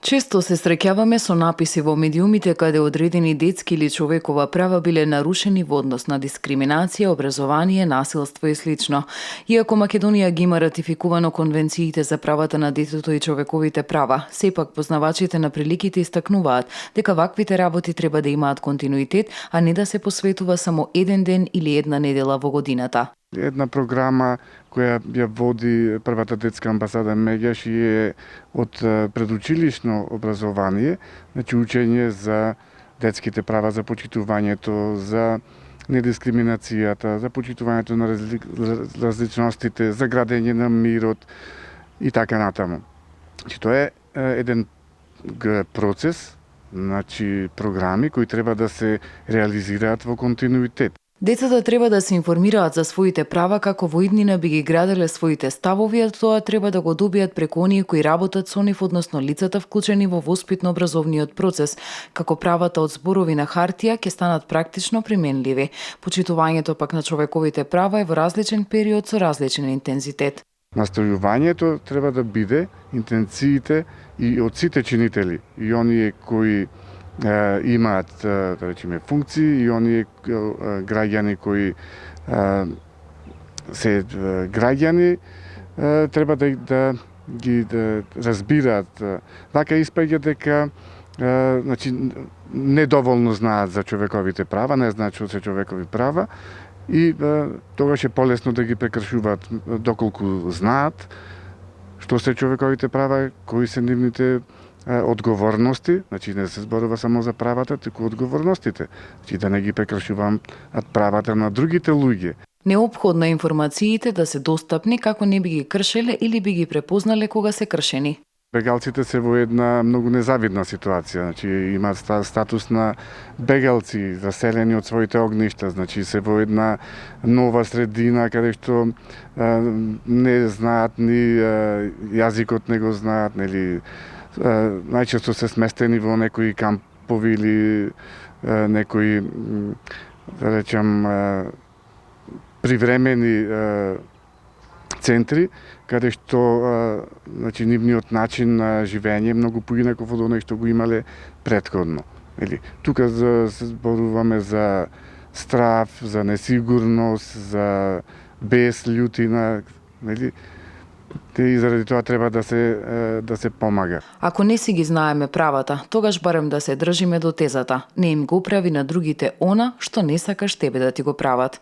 Често се среќаваме со написи во медиумите каде одредени детски или човекова права биле нарушени во однос на дискриминација, образование, насилство и слично. Иако Македонија ги има ратификувано конвенциите за правата на детето и човековите права, сепак познавачите на приликите истакнуваат дека ваквите работи треба да имаат континуитет, а не да се посветува само еден ден или една недела во годината. Една програма која ја води првата детска амбасада Меѓаш и е од предучилишно образование, значи учење за детските права, за почитувањето, за недискриминацијата, за почитувањето на различностите, за градење на мирот и така натаму. Значи тоа е еден процес, значи програми кои треба да се реализираат во континуитет. Децата треба да се информираат за своите права како во иднина би ги граделе своите ставови, а тоа треба да го добијат преку оние кои работат со нив, односно лицата вклучени во воспитно-образовниот процес, како правата од зборови на хартија ќе станат практично применливи. Почитувањето пак на човековите права е во различен период со различен интензитет. Настојувањето треба да биде интенциите и од сите чинители, и оние кои имаат, да речеме, функции и оние граѓани кои се граѓани треба да ги разбираат. Вака испаѓа дека значи недоволно знаат за човековите права, не знаат што се човекови права и тогаш е полесно да ги прекршуваат доколку знаат што се човековите права, кои се нивните одговорности, значи не се зборува само за правата, туку одговорностите, значи да не ги прекршуваат правата на другите луѓе. Неопходно е информациите да се достапни како не би ги кршеле или би ги препознале кога се кршени. Бегалците се во една многу незавидна ситуација, значи имаат статус на бегалци, заселени од своите огништа, значи се во една нова средина каде што не знаат ни јазикот, не го знаат, нели најчесто се сместени во некои кампови или некои, да речам, привремени центри, каде што значи нивниот начин на живење е многу поинаков од оној што го имале претходно. Или тука се зборуваме за страв, за несигурност, за бес, љутина, нели? И заради тоа треба да се помага. Ако не си ги знаеме правата, тогаш барем да се држиме до тезата. Не им го прави на другите она што не сакаш тебе да ти го прават.